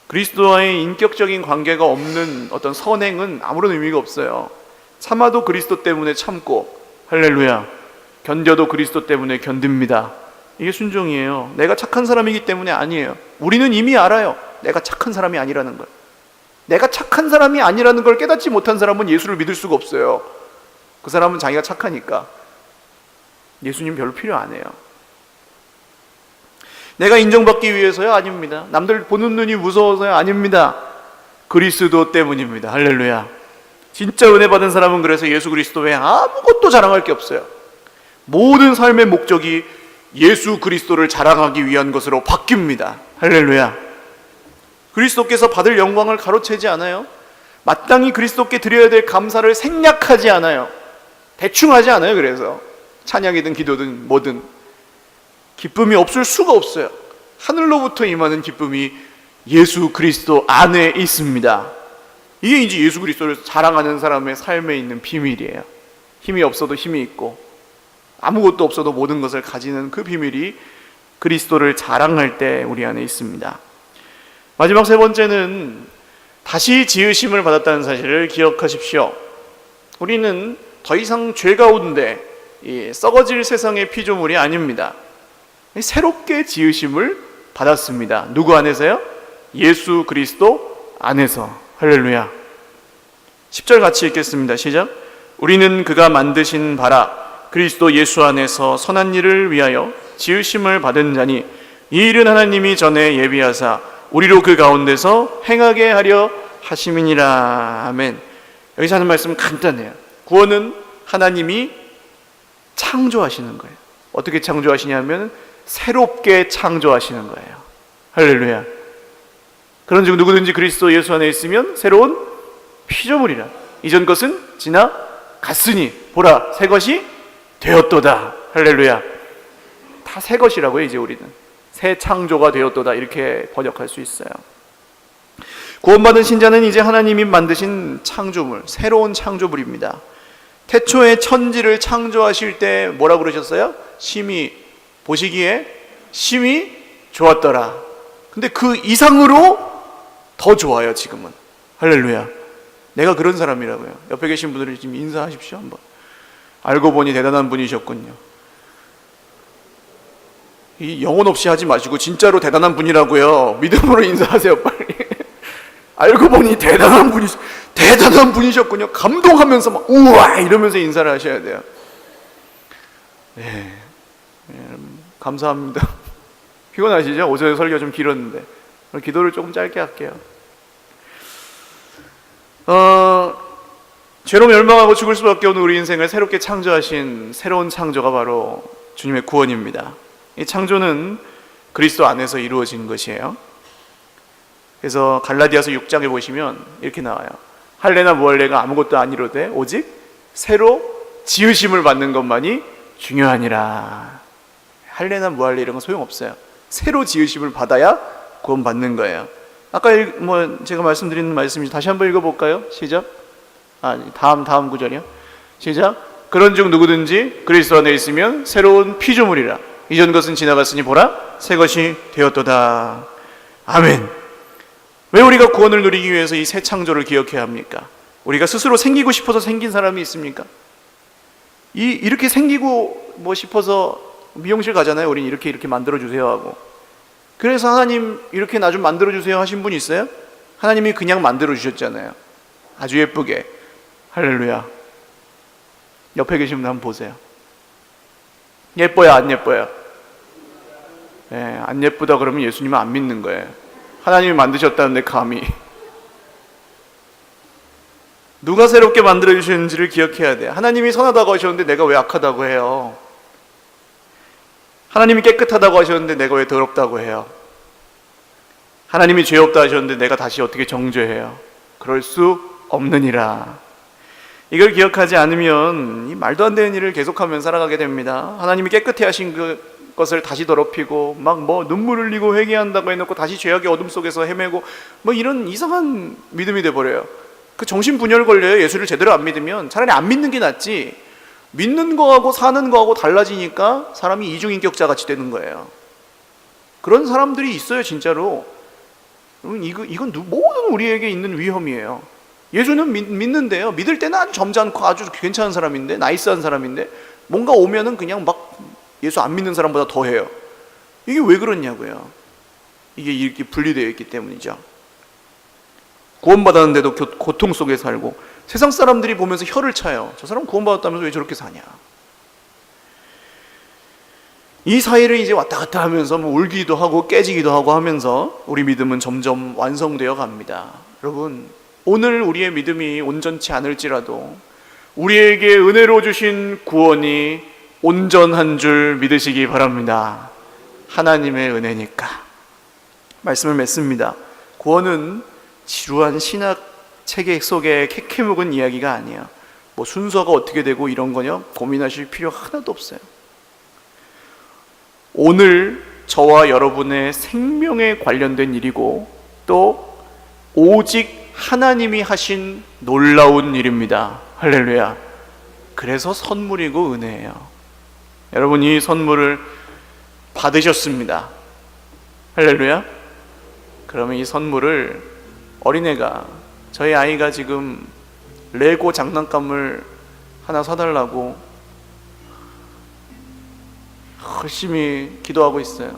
그리스도와의 인격적인 관계가 없는 어떤 선행은 아무런 의미가 없어요. 참아도 그리스도 때문에 참고, 할렐루야, 견뎌도 그리스도 때문에 견딥니다. 이게 순종이에요. 내가 착한 사람이기 때문에 아니에요. 우리는 이미 알아요. 내가 착한 사람이 아니라는 걸. 내가 착한 사람이 아니라는 걸 깨닫지 못한 사람은 예수를 믿을 수가 없어요. 그 사람은 자기가 착하니까 예수님 별로 필요 안 해요. 내가 인정받기 위해서요? 아닙니다. 남들 보는 눈이 무서워서요? 아닙니다. 그리스도 때문입니다. 할렐루야. 진짜 은혜 받은 사람은 그래서 예수 그리스도 외에 아무것도 자랑할 게 없어요. 모든 삶의 목적이 예수 그리스도를 자랑하기 위한 것으로 바뀝니다. 할렐루야. 그리스도께서 받을 영광을 가로채지 않아요. 마땅히 그리스도께 드려야 될 감사를 생략하지 않아요. 대충 하지 않아요. 그래서 찬양이든 기도든 뭐든 기쁨이 없을 수가 없어요. 하늘로부터 임하는 기쁨이 예수 그리스도 안에 있습니다. 이게 이제 예수 그리스도를 자랑하는 사람의 삶에 있는 비밀이에요. 힘이 없어도 힘이 있고, 아무것도 없어도 모든 것을 가지는 그 비밀이 그리스도를 자랑할 때 우리 안에 있습니다. 마지막 세 번째는 다시 지으심을 받았다는 사실을 기억하십시오. 우리는 더 이상 죄 가운데 썩어질 세상의 피조물이 아닙니다. 새롭게 지으심을 받았습니다. 누구 안에서요? 예수 그리스도 안에서. 할렐루야. 10절 같이 읽겠습니다. 시작. 우리는 그가 만드신 바라 그리스도 예수 안에서 선한 일을 위하여 지으심을 받은 자니 이 일은 하나님이 전에 예비하사 우리로 그 가운데서 행하게 하려 하심이니라. 아멘. 여기서 하는 말씀은 간단해요. 구원은 하나님이 창조하시는 거예요. 어떻게 창조하시냐면 새롭게 창조하시는 거예요. 할렐루야. 그런즉 누구든지 그리스도 예수 안에 있으면 새로운 피조물이라. 이전 것은 지나갔으니 보라 새 것이 되었도다. 할렐루야. 다 새 것이라고요. 이제 우리는 새 창조가 되었도다 이렇게 번역할 수 있어요. 구원받은 신자는 이제 하나님이 만드신 창조물, 새로운 창조물입니다. 태초에 천지를 창조하실 때 뭐라고 그러셨어요? 심히 보시기에 심히 좋았더라. 근데 그 이상으로 더 좋아요. 지금은. 할렐루야. 내가 그런 사람이라고요. 옆에 계신 분들이 지금 인사하십시오. 한번. 알고 보니 대단한 분이셨군요. 이 영혼 없이 하지 마시고 진짜로 대단한 분이라고요. 믿음으로 인사하세요. 빨리. 알고 보니 대단한 분이셨군요. 감동하면서 막 우와 이러면서 인사를 하셔야 돼요. 네. 감사합니다. 피곤하시죠? 오전에 설교 좀 길었는데 기도를 조금 짧게 할게요. 죄로 멸망하고 죽을 수밖에 없는 우리 인생을 새롭게 창조하신 새로운 창조가 바로 주님의 구원입니다. 이 창조는 그리스도 안에서 이루어진 것이에요. 그래서 갈라디아서 6장에 보시면 이렇게 나와요. 할례나 무할례가 아무것도 아니로되 오직 새로 지으심을 받는 것만이 중요하니라. 할례나 무할례 이런 건 소용없어요. 새로 지으심을 받아야 구원받는 거예요. 아까 제가 말씀드린 말씀 다시 한번 읽어볼까요? 시작. 다음 구절이요. 시작. 그런즉 누구든지 그리스도 안에 있으면 새로운 피조물이라. 이전 것은 지나갔으니 보라 새 것이 되었도다. 아멘. 왜 우리가 구원을 누리기 위해서 이 새 창조를 기억해야 합니까? 우리가 스스로 생기고 싶어서 생긴 사람이 있습니까? 이렇게 생기고 싶어서 미용실 가잖아요. 우린 이렇게 만들어주세요 하고. 그래서 하나님 이렇게 나 좀 만들어주세요 하신 분 있어요? 하나님이 그냥 만들어주셨잖아요. 아주 예쁘게. 할렐루야. 옆에 계신 분 한번 보세요. 예뻐요, 안 예뻐요? 네, 안 예쁘다 그러면 예수님은 안 믿는 거예요. 하나님이 만드셨다는데 감히. 누가 새롭게 만들어주셨는지를 기억해야 돼요. 하나님이 선하다고 하셨는데 내가 왜 악하다고 해요? 하나님이 깨끗하다고 하셨는데 내가 왜 더럽다고 해요? 하나님이 죄 없다 하셨는데 내가 다시 어떻게 정죄해요? 그럴 수 없느니라. 이걸 기억하지 않으면 이 말도 안 되는 일을 계속하면 살아가게 됩니다. 하나님이 깨끗해 하신 것을 다시 더럽히고 눈물 흘리고 회개한다고 해놓고 다시 죄악의 어둠 속에서 헤매고 이런 이상한 믿음이 돼버려요. 그 정신분열 걸려요. 예수를 제대로 안 믿으면. 차라리 안 믿는 게 낫지. 믿는 거하고 사는 거하고 달라지니까 사람이 이중인격자 같이 되는 거예요. 그런 사람들이 있어요, 진짜로. 이건 모든 우리에게 있는 위험이에요. 예수는 믿는데요. 믿을 때는 아주 점잖고 아주 괜찮은 사람인데, 나이스한 사람인데, 뭔가 오면은 그냥 예수 안 믿는 사람보다 더 해요. 이게 왜 그렇냐고요. 이게 이렇게 분리되어 있기 때문이죠. 구원받았는데도 고통 속에 살고, 세상 사람들이 보면서 혀를 차요. 저 사람 구원받았다면서 왜 저렇게 사냐. 이 사이를 이제 왔다 갔다 하면서 울기도 하고 깨지기도 하고 하면서 우리 믿음은 점점 완성되어 갑니다. 여러분, 오늘 우리의 믿음이 온전치 않을지라도 우리에게 은혜로 주신 구원이 온전한 줄 믿으시기 바랍니다. 하나님의 은혜니까. 말씀을 맺습니다. 구원은 지루한 신학 체계 속에 캐캐 묵은 이야기가 아니야. 순서가 어떻게 되고 이런 거냐 고민하실 필요 하나도 없어요. 오늘 저와 여러분의 생명에 관련된 일이고 또 오직 하나님이 하신 놀라운 일입니다. 할렐루야. 그래서 선물이고 은혜예요. 여러분, 이 선물을 받으셨습니다. 할렐루야. 그러면 이 선물을 어린애가, 저희 아이가 지금 레고 장난감을 하나 사달라고 열심히 기도하고 있어요.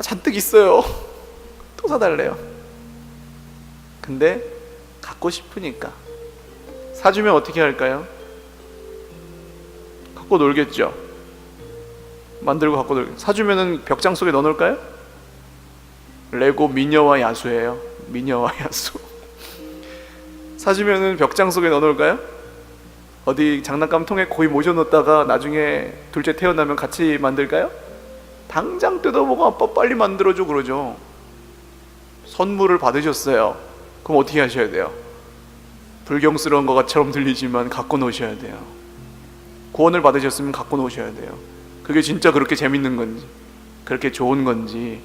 잔뜩 있어요. 또 사달래요. 근데 갖고 싶으니까. 사주면 어떻게 할까요? 갖고 놀겠죠. 만들고 갖고 놀겠죠. 사주면은 벽장 속에 넣어놓을까요? 레고 미녀와 야수예요. 미녀와 야수. 사주면은 벽장 속에 넣어놓을까요? 어디 장난감 통에 거의 모셔놓다가 나중에 둘째 태어나면 같이 만들까요? 당장 뜯어보고 아빠 빨리 만들어줘 그러죠. 선물을 받으셨어요. 그럼 어떻게 하셔야 돼요? 불경스러운 것처럼 들리지만 갖고 노셔야 돼요. 구원을 받으셨으면 갖고 노셔야 돼요. 그게 진짜 그렇게 재밌는 건지, 그렇게 좋은 건지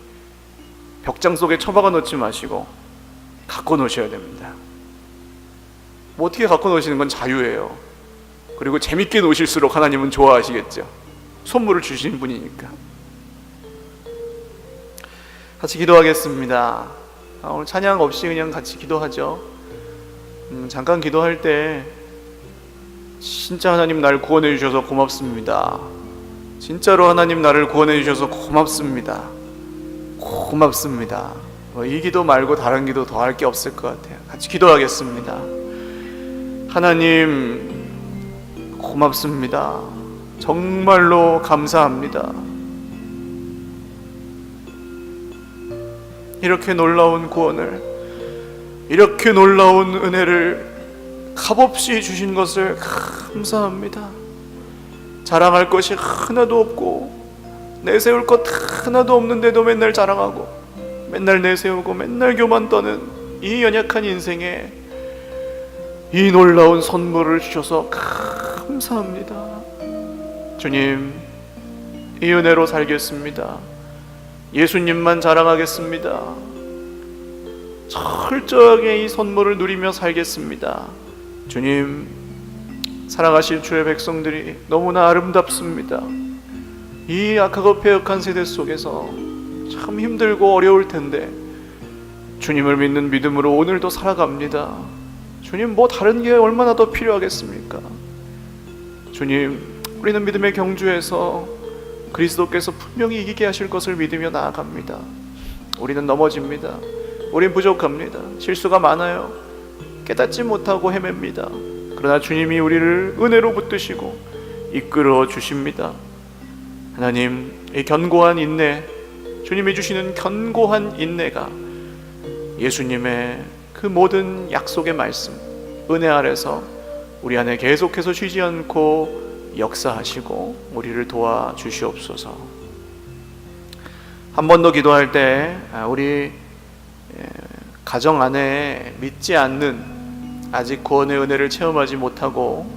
벽장 속에 처박아 놓지 마시고 갖고 노셔야 됩니다. 어떻게 갖고 노시는 건 자유예요. 그리고 재밌게 노실수록 하나님은 좋아하시겠죠. 선물을 주신 분이니까. 같이 기도하겠습니다. 오늘 찬양 없이 그냥 같이 기도하죠. 잠깐 기도할 때 진짜 하나님 날 구원해 주셔서 고맙습니다. 진짜로 하나님 나를 구원해 주셔서 고맙습니다. 고맙습니다. 이 기도 말고 다른 기도 더 할 게 없을 것 같아요. 같이 기도하겠습니다. 하나님 고맙습니다. 정말로 감사합니다. 이렇게 놀라운 구원을, 이렇게 놀라운 은혜를 값없이 주신 것을 감사합니다. 자랑할 것이 하나도 없고 내세울 것 하나도 없는데도 맨날 자랑하고 맨날 내세우고 맨날 교만 떠는 이 연약한 인생에 이 놀라운 선물을 주셔서 감사합니다. 주님, 이 은혜로 살겠습니다. 예수님만 자랑하겠습니다. 철저하게 이 선물을 누리며 살겠습니다. 주님, 사랑하신 주의 백성들이 너무나 아름답습니다. 이 악하고 패역한 세대 속에서 참 힘들고 어려울 텐데 주님을 믿는 믿음으로 오늘도 살아갑니다. 주님, 뭐 다른 게 얼마나 더 필요하겠습니까? 주님, 우리는 믿음의 경주에서 그리스도께서 분명히 이기게 하실 것을 믿으며 나아갑니다. 우리는 넘어집니다. 우린 부족합니다. 실수가 많아요. 깨닫지 못하고 헤맵니다. 그러나 주님이 우리를 은혜로 붙드시고 이끌어 주십니다. 하나님, 이 견고한 인내, 주님이 주시는 견고한 인내가 예수님의 그 모든 약속의 말씀, 은혜 아래서 우리 안에 계속해서 쉬지 않고 역사하시고 우리를 도와주시옵소서. 한 번 더 기도할 때 우리 가정 안에 믿지 않는, 아직 구원의 은혜를 체험하지 못하고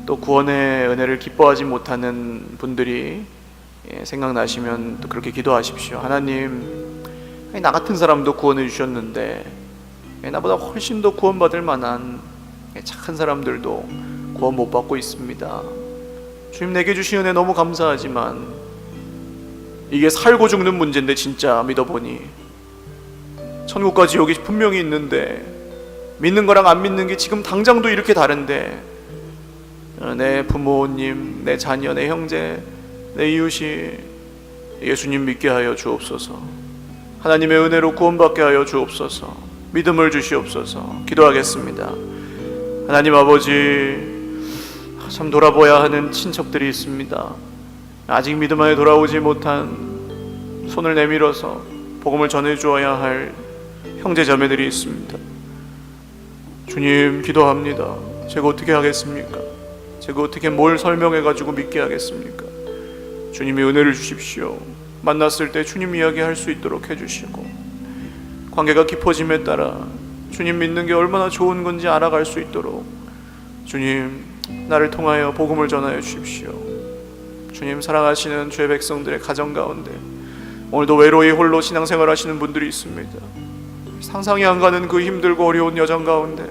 또 구원의 은혜를 기뻐하지 못하는 분들이 생각나시면 또 그렇게 기도하십시오. 하나님, 나 같은 사람도 구원해 주셨는데 나보다 훨씬 더 구원받을 만한 착한 사람들도 구원 못 받고 있습니다. 주님, 내게 주신 은혜 너무 감사하지만 이게 살고 죽는 문제인데 진짜 믿어보니 천국과 지옥이 분명히 있는데 믿는 거랑 안 믿는 게 지금 당장도 이렇게 다른데 내 부모님, 내 자녀, 내 형제, 내 이웃이 예수님 믿게 하여 주옵소서. 하나님의 은혜로 구원받게 하여 주옵소서. 믿음을 주시옵소서. 기도하겠습니다. 하나님 아버지, 참 돌아보아야 하는 친척들이 있습니다. 아직 믿음 안에 돌아오지 못한, 손을 내밀어서 복음을 전해주어야 할 형제 자매들이 있습니다. 주님, 기도합니다. 제가 어떻게 하겠습니까? 제가 어떻게 뭘 설명해가지고 믿게 하겠습니까? 주님이 은혜를 주십시오. 만났을 때 주님 이야기 할 수 있도록 해주시고, 관계가 깊어짐에 따라 주님 믿는 게 얼마나 좋은 건지 알아갈 수 있도록 주님, 나를 통하여 복음을 전하여 주십시오. 주님, 사랑하시는 주의 백성들의 가정 가운데 오늘도 외로이 홀로 신앙생활 하시는 분들이 있습니다. 상상이 안 가는 그 힘들고 어려운 여정 가운데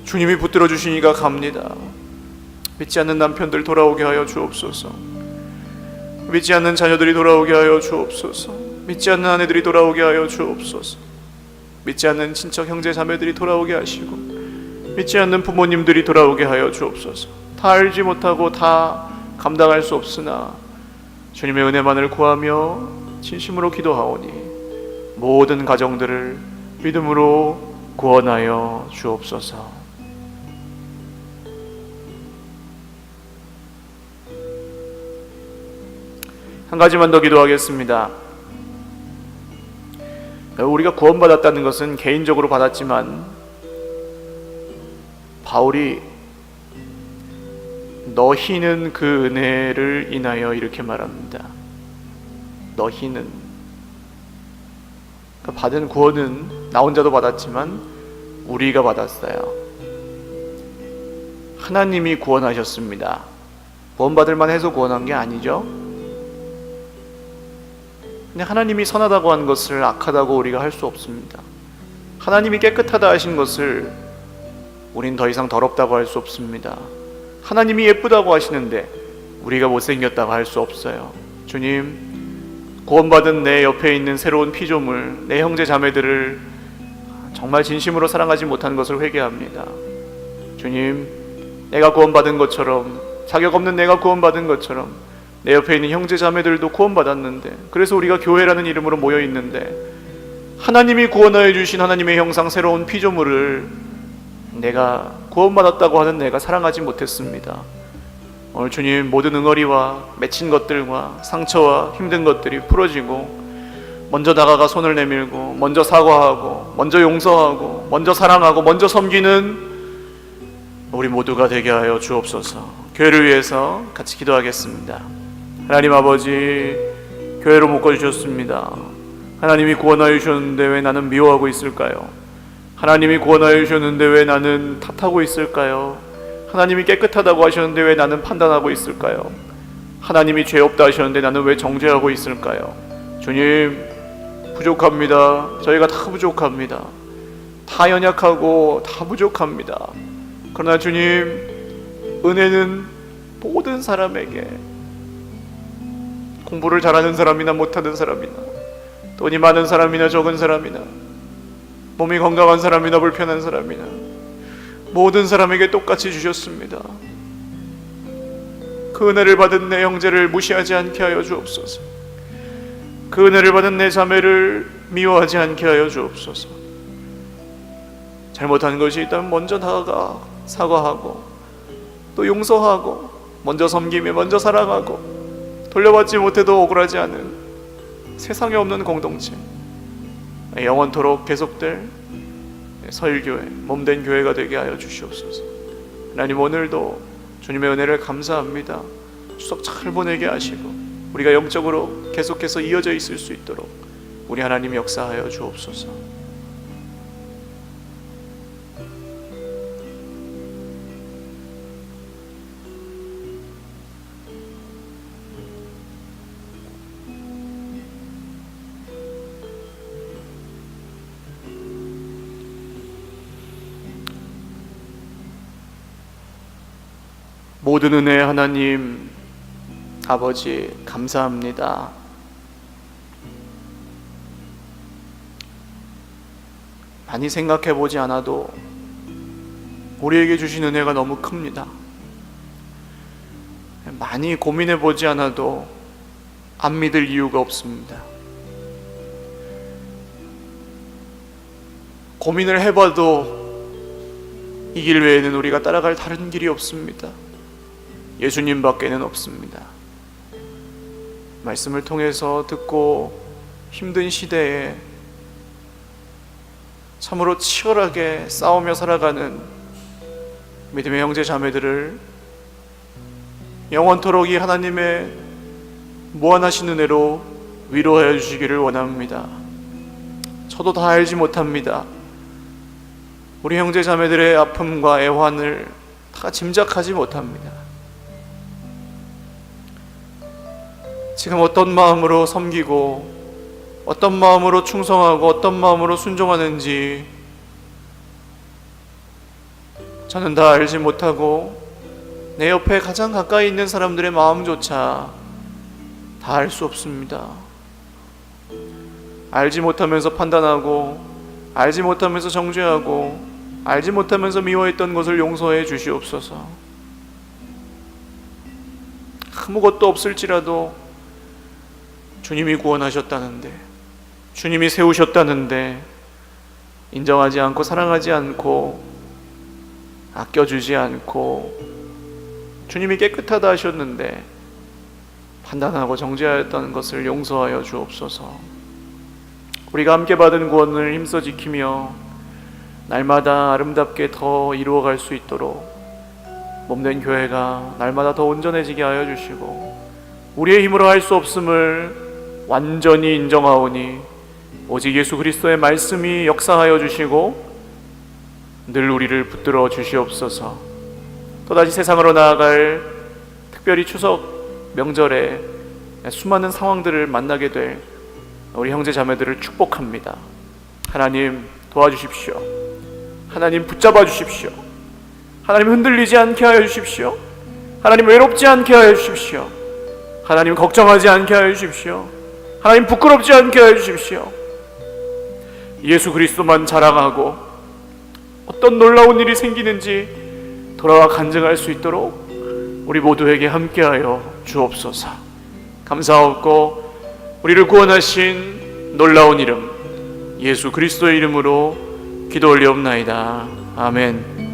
주님이 붙들어 주시니까 갑니다. 믿지 않는 남편들 돌아오게 하여 주옵소서. 믿지 않는 자녀들이 돌아오게 하여 주옵소서. 믿지 않는 아내들이 돌아오게 하여 주옵소서. 믿지 않는 친척 형제 자매들이 돌아오게 하시고 믿지 않는 부모님들이 돌아오게 하여 주옵소서. 다 알지 못하고 다 감당할 수 없으나 주님의 은혜만을 구하며 진심으로 기도하오니 모든 가정들을 믿음으로 구원하여 주옵소서. 한 가지만 더 기도하겠습니다. 우리가 구원받았다는 것은 개인적으로 받았지만 바울이 너희는 그 은혜를 인하여 이렇게 말합니다. 너희는, 그러니까 받은 구원은 나 혼자도 받았지만 우리가 받았어요. 하나님이 구원하셨습니다. 구원받을 만해서 구원한 게 아니죠. 근데 하나님이 선하다고 한 것을 악하다고 우리가 할 수 없습니다. 하나님이 깨끗하다 하신 것을 우린 더 이상 더럽다고 할 수 없습니다. 하나님이 예쁘다고 하시는데 우리가 못생겼다고 할 수 없어요. 주님, 구원받은 내 옆에 있는 새로운 피조물, 내 형제 자매들을 정말 진심으로 사랑하지 못한 것을 회개합니다. 주님, 내가 구원받은 것처럼, 자격 없는 내가 구원받은 것처럼 내 옆에 있는 형제 자매들도 구원받았는데, 그래서 우리가 교회라는 이름으로 모여 있는데 하나님이 구원하여 주신 하나님의 형상 새로운 피조물을 내가 구원받았다고 하는 내가 사랑하지 못했습니다. 오늘 주님, 모든 응어리와 맺힌 것들과 상처와 힘든 것들이 풀어지고 먼저 다가가 손을 내밀고 먼저 사과하고 먼저 용서하고 먼저 사랑하고 먼저 섬기는 우리 모두가 되게 하여 주옵소서. 교회를 위해서 같이 기도하겠습니다. 하나님 아버지, 교회로 묶어주셨습니다. 하나님이 구원하여 주셨는데 왜 나는 미워하고 있을까요? 하나님이 구원하여 주셨는데 왜 나는 탓하고 있을까요? 하나님이 깨끗하다고 하셨는데 왜 나는 판단하고 있을까요? 하나님이 죄 없다 하셨는데 나는 왜 정죄하고 있을까요? 주님, 부족합니다. 저희가 다 부족합니다. 다 연약하고 다 부족합니다. 그러나 주님, 은혜는 모든 사람에게, 공부를 잘하는 사람이나 못하는 사람이나, 돈이 많은 사람이나 적은 사람이나, 몸이 건강한 사람이나 불편한 사람이나 모든 사람에게 똑같이 주셨습니다. 그 은혜를 받은 내 형제를 무시하지 않게 하여 주옵소서. 그 은혜를 받은 내 자매를 미워하지 않게 하여 주옵소서. 잘못한 것이 있다면 먼저 다가가 사과하고 또 용서하고 먼저 섬기며 먼저 사랑하고 돌려받지 못해도 억울하지 않은 세상에 없는 공동체, 영원토록 계속될 서일교회, 몸된 교회가 되게 하여 주시옵소서. 하나님, 오늘도 주님의 은혜를 감사합니다. 추석 잘 보내게 하시고 우리가 영적으로 계속해서 이어져 있을 수 있도록 우리 하나님 역사하여 주옵소서. 모든 은혜의 하나님 아버지, 감사합니다. 많이 생각해 보지 않아도 우리에게 주신 은혜가 너무 큽니다. 많이 고민해 보지 않아도 안 믿을 이유가 없습니다. 고민을 해봐도 이 길 외에는 우리가 따라갈 다른 길이 없습니다. 예수님 밖에는 없습니다. 말씀을 통해서 듣고 힘든 시대에 참으로 치열하게 싸우며 살아가는 믿음의 형제 자매들을 영원토록 이 하나님의 무한하신 은혜로 위로하여 주시기를 원합니다. 저도 다 알지 못합니다. 우리 형제 자매들의 아픔과 애환을 다 짐작하지 못합니다. 지금 어떤 마음으로 섬기고 어떤 마음으로 충성하고 어떤 마음으로 순종하는지 저는 다 알지 못하고 내 옆에 가장 가까이 있는 사람들의 마음조차 다 알 수 없습니다. 알지 못하면서 판단하고 알지 못하면서 정죄하고 알지 못하면서 미워했던 것을 용서해 주시옵소서. 아무것도 없을지라도 주님이 구원하셨다는데, 주님이 세우셨다는데 인정하지 않고 사랑하지 않고 아껴주지 않고 주님이 깨끗하다 하셨는데 판단하고 정죄하였다는 것을 용서하여 주옵소서. 우리가 함께 받은 구원을 힘써 지키며 날마다 아름답게 더 이루어갈 수 있도록 몸된 교회가 날마다 더 온전해지게 하여 주시고 우리의 힘으로 할 수 없음을 완전히 인정하오니 오직 예수 그리스도의 말씀이 역사하여 주시고 늘 우리를 붙들어 주시옵소서. 또다시 세상으로 나아갈 특별히 추석 명절에 수많은 상황들을 만나게 될 우리 형제 자매들을 축복합니다. 하나님 도와주십시오. 하나님 붙잡아 주십시오. 하나님 흔들리지 않게 하여 주십시오. 하나님 외롭지 않게 하여 주십시오. 하나님 걱정하지 않게 하여 주십시오. 하나님 부끄럽지 않게 하여 주십시오. 예수 그리스도만 자랑하고 어떤 놀라운 일이 생기는지 돌아와 간증할 수 있도록 우리 모두에게 함께하여 주옵소서. 감사하옵고 우리를 구원하신 놀라운 이름 예수 그리스도의 이름으로 기도 올리옵나이다. 아멘.